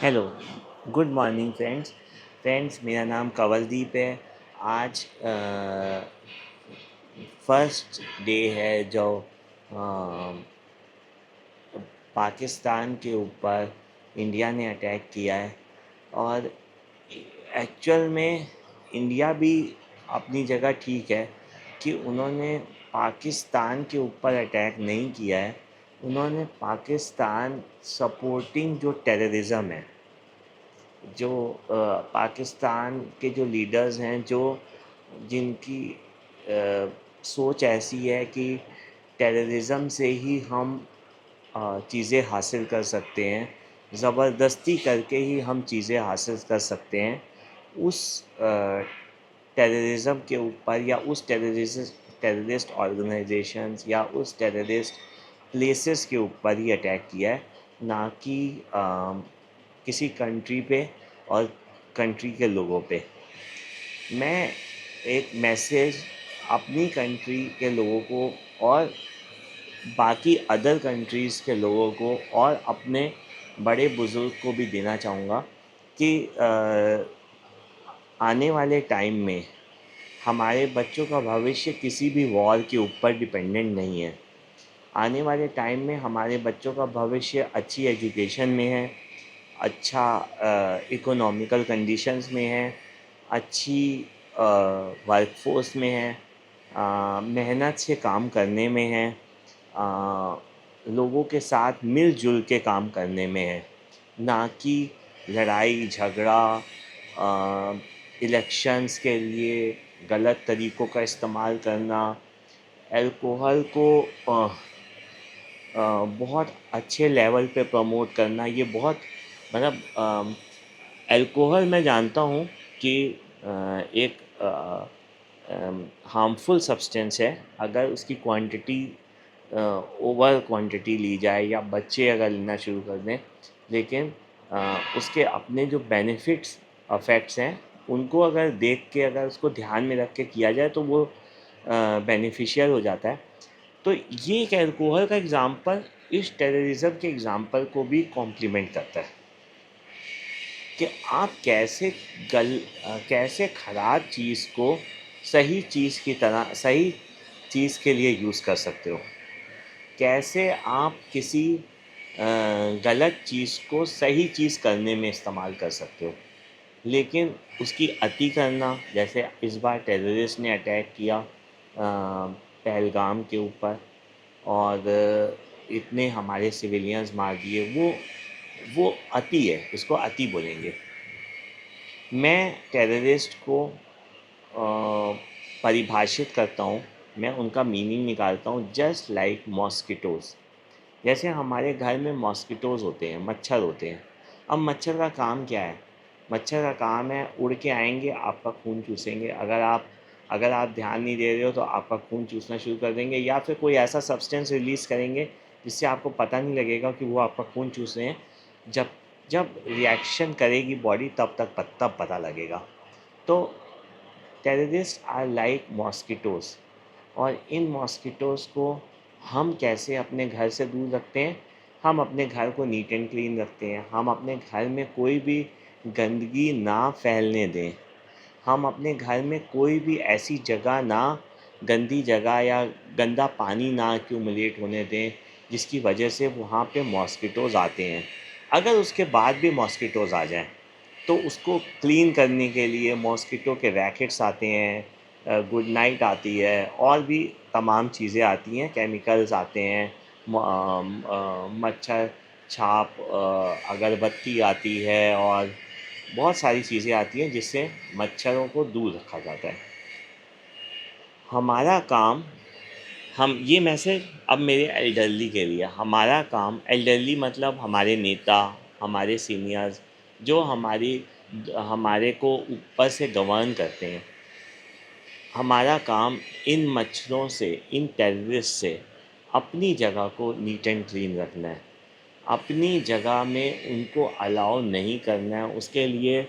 Hello, good morning friends. मेरा नाम कंवलदीप है। आज फर्स्ट डे है जो अ, पाकिस्तान के ऊपर इंडिया ने अटैक किया है। और एक्चुअल में इंडिया भी अपनी जगह ठीक है कि उन्होंने पाकिस्तान के ऊपर अटैक नहीं किया है। उन्होंने पाकिस्तान सपोर्टिंग जो टेररिज़म है, जो पाकिस्तान के जो लीडर्स हैं, जो जिनकी सोच ऐसी है कि टेररिज़म से ही हम चीज़ें हासिल कर सकते हैं, ज़बरदस्ती करके ही हम चीज़ें हासिल कर सकते हैं, उस टेररिज़म के ऊपर या उस टेररिस्ट ऑर्गेनाइजेशंस या उस टेररिस्ट प्लेसेस के ऊपर ही अटैक किया है, ना कि किसी कंट्री पे और कंट्री के लोगों पे। मैं एक मैसेज अपनी कंट्री के लोगों को और बाकी अदर कंट्रीज़ के लोगों को और अपने बड़े बुज़ुर्ग को भी देना चाहूँगा कि आने वाले टाइम में हमारे बच्चों का भविष्य किसी भी वॉर के ऊपर डिपेंडेंट नहीं है। आने वाले टाइम में हमारे बच्चों का भविष्य अच्छी एजुकेशन में है, अच्छा इकोनॉमिकल कंडीशंस में है, अच्छी वर्कफोर्स में है, मेहनत से काम करने में है, लोगों के साथ मिलजुल के काम करने में है, ना कि लड़ाई झगड़ा, इलेक्शंस के लिए गलत तरीक़ों का इस्तेमाल करना, अल्कोहल को बहुत अच्छे लेवल पे प्रमोट करना। ये बहुत मतलब अल्कोहल मैं जानता हूँ कि एक हार्मफुल सब्सटेंस है अगर उसकी क्वांटिटी ओवर क्वांटिटी ली जाए या बच्चे अगर लेना शुरू कर दें। लेकिन उसके अपने जो बेनिफिट्स इफ़ेक्ट्स हैं, उनको अगर देख के, अगर उसको ध्यान में रख के किया जाए तो वो बेनिफिशियल हो जाता है। तो ये एक अल्कोहल का एग्ज़ाम्पल इस टेररिज़्म के एग्ज़ाम्पल को भी कॉम्प्लीमेंट करता है कि आप कैसे ख़राब चीज़ को सही चीज़ की तरह, सही चीज़ के लिए यूज़ कर सकते हो। कैसे आप किसी गलत चीज़ को सही चीज़ करने में इस्तेमाल कर सकते हो। लेकिन उसकी अति करना, जैसे इस बार टेररिस्ट ने अटैक किया पहलगाम के ऊपर और इतने हमारे सिविलियंस मार दिए, वो अति है, उसको अति बोलेंगे। मैं टेररिस्ट को परिभाषित करता हूँ, मैं उनका मीनिंग निकालता हूँ जस्ट लाइक मॉस्किटोज़। जैसे हमारे घर में मॉस्किटोज़ होते हैं, मच्छर होते हैं। अब मच्छर का काम क्या है? मच्छर का काम है उड़ के आएंगे, आपका खून चूसेंगे। अगर आप ध्यान नहीं दे रहे हो तो आपका खून चूसना शुरू कर देंगे, या फिर कोई ऐसा सब्सटेंस रिलीज़ करेंगे जिससे आपको पता नहीं लगेगा कि वो आपका खून चूस रहे हैं। जब जब रिएक्शन करेगी बॉडी, तब पता लगेगा। तो टेररिस्ट आर लाइक मॉस्किटोज़। और इन मॉस्किटोज़ को हम कैसे अपने घर से दूर रखते हैं? हम अपने घर को नीट एंड क्लीन रखते हैं। हम अपने घर में कोई भी गंदगी ना फैलने दें। हम अपने घर में कोई भी ऐसी जगह ना, गंदी जगह या गंदा पानी ना एक्यूमुलेट होने दें जिसकी वजह से वहाँ पे मॉस्किटोज़ आते हैं। अगर उसके बाद भी मॉस्किटोज़ आ जाएँ तो उसको क्लीन करने के लिए मॉस्किटो के रैकेट्स आते हैं, गुड नाइट आती है, और भी तमाम चीज़ें आती हैं, केमिकल्स आते हैं, मच्छर छाप, अगरबत्ती आती है, और बहुत सारी चीज़ें आती हैं जिससे मच्छरों को दूर रखा जाता है। हमारा काम, हम ये मैसेज अब मेरे एल्डरली के लिए, हमारा काम, एल्डरली मतलब हमारे नेता, हमारे सीनियर्स, जो हमारे को ऊपर से गवर्न करते हैं। हमारा काम इन मच्छरों से, इन टेररिस्ट से अपनी जगह को नीट एंड क्लीन रखना है। अपनी जगह में उनको अलाउ नहीं करना है। उसके लिए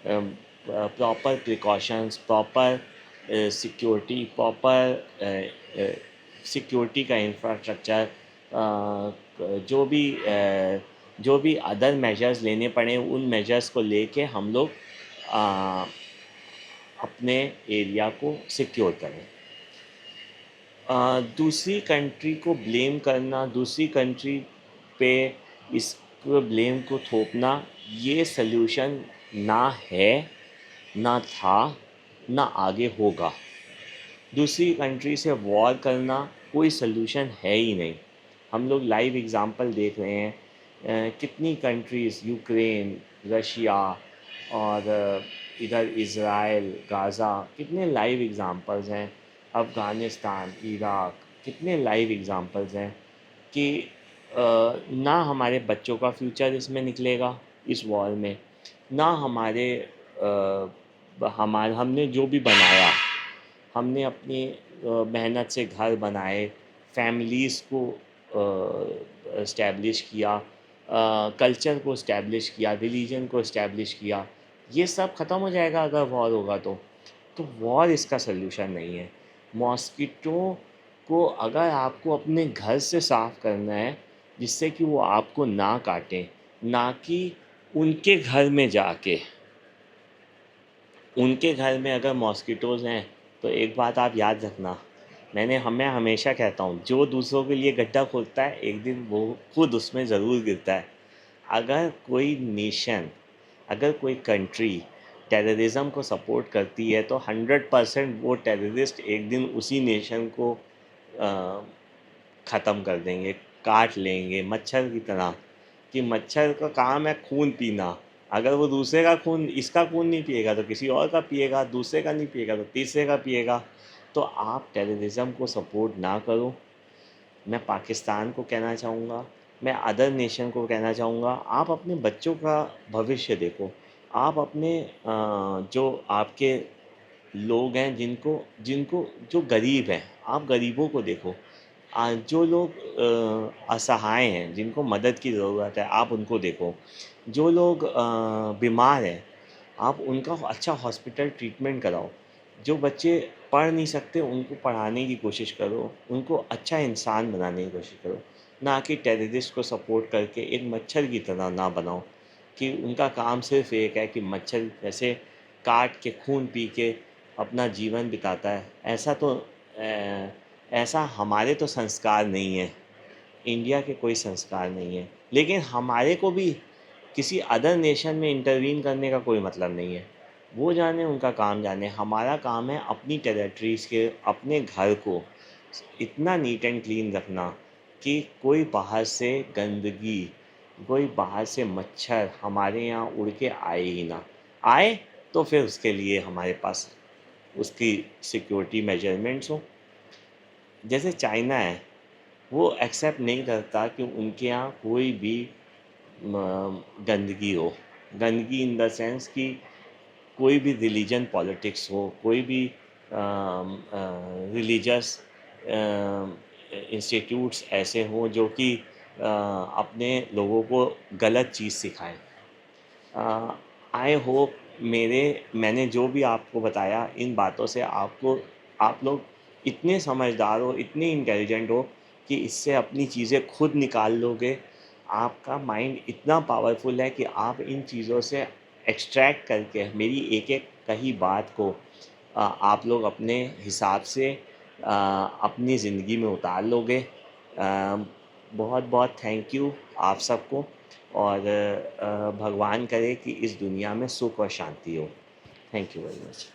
proper precautions, proper security, security का इंफ्रास्ट्रक्चर, जो भी जो भी अदर मेजर्स लेने पड़े उन मेजर्स को लेके हम लोग आ, अपने एरिया को सिक्योर करें। दूसरी कंट्री को ब्लेम करना, दूसरी कंट्री पे इस ब्लेम को थोपना, ये सल्यूशन ना है, ना था, ना आगे होगा। दूसरी कंट्री से वॉर करना कोई सल्यूशन है ही नहीं। हम लोग लाइव एग्ज़ाम्पल देख रहे हैं, कितनी कंट्रीज़, यूक्रेन, रशिया और इधर इज़राइल, गाज़ा, कितने लाइव एग्ज़ाम्पल्स हैं। अफ़गानिस्तान, इराक, कितने लाइव एग्ज़ाम्पल्स हैं कि ना हमारे बच्चों का फ्यूचर इसमें निकलेगा इस वॉर में, ना हमारे हमने जो भी बनाया, हमने अपनी मेहनत से घर बनाए, फैमिलीज़ को इस्टेब्लिश किया, कल्चर को इस्टेब्लिश किया, रिलीजन को इस्टेब्लिश किया, ये सब ख़त्म हो जाएगा अगर वॉर होगा तो वॉर इसका सल्यूशन नहीं है। मॉस्किटो को अगर आपको अपने घर से साफ़ करना है जिससे कि वो आपको ना काटें, ना कि उनके घर में जाके। उनके घर में अगर मॉस्किटोज़ हैं तो एक बात आप याद रखना, मैं हमेशा कहता हूँ, जो दूसरों के लिए गड्ढा खोदता है एक दिन वो खुद उसमें ज़रूर गिरता है। अगर कोई नेशन, अगर कोई कंट्री टेररिज्म को सपोर्ट करती है तो 100% वो टेररिस्ट एक दिन उसी नेशन को ख़त्म कर देंगे, काट लेंगे मच्छर की तरह। कि मच्छर का काम है खून पीना, अगर वो दूसरे का खून, इसका खून नहीं पिएगा तो किसी और का पिएगा, दूसरे का नहीं पिएगा तो तीसरे का पिएगा। तो आप टेररिज्म को सपोर्ट ना करो। मैं पाकिस्तान को कहना चाहूँगा, मैं अदर नेशन को कहना चाहूँगा, आप अपने बच्चों का भविष्य देखो। आप अपने जो आपके लोग हैं जिनको जिनको जो गरीब हैं, आप गरीबों को देखो। जो लोग असहाय हैं, जिनको मदद की ज़रूरत है, आप उनको देखो। जो लोग बीमार हैं, आप उनका अच्छा हॉस्पिटल ट्रीटमेंट कराओ। जो बच्चे पढ़ नहीं सकते उनको पढ़ाने की कोशिश करो, उनको अच्छा इंसान बनाने की कोशिश करो, ना कि टेररिस्ट को सपोर्ट करके एक मच्छर की तरह ना बनाओ कि उनका काम सिर्फ़ एक है कि मच्छर जैसे काट के खून पी के अपना जीवन बिताता है। ऐसा हमारे तो संस्कार नहीं है, इंडिया के कोई संस्कार नहीं है। लेकिन हमारे को भी किसी अदर नेशन में इंटरवीन करने का कोई मतलब नहीं है। वो जाने, उनका काम जाने। हमारा काम है अपनी टेरिटरीज़ के, अपने घर को इतना नीट एंड क्लीन रखना कि कोई बाहर से गंदगी, कोई बाहर से मच्छर हमारे यहाँ उड़ के आए ही ना। आए तो फिर उसके लिए हमारे पास उसकी सिक्योरिटी मेजरमेंट्स हों। जैसे चाइना है, वो एक्सेप्ट नहीं करता कि उनके यहाँ कोई भी गंदगी हो। गंदगी इन द सेंस कि कोई भी रिलीजन पॉलिटिक्स हो, कोई भी रिलीजियस इंस्टीट्यूट्स ऐसे हों जो कि अपने लोगों को गलत चीज़ सिखाएं। आई होप मैंने जो भी आपको बताया इन बातों से आप लोग इतने समझदार हो, इतने इंटेलिजेंट हो कि इससे अपनी चीज़ें खुद निकाल लोगे। आपका माइंड इतना पावरफुल है कि आप इन चीज़ों से एक्सट्रैक्ट करके मेरी एक एक कही बात को आप लोग अपने हिसाब से अपनी ज़िंदगी में उतार लोगे। बहुत बहुत थैंक यू आप सबको, और भगवान करे कि इस दुनिया में सुख और शांति हो। Thank you very much.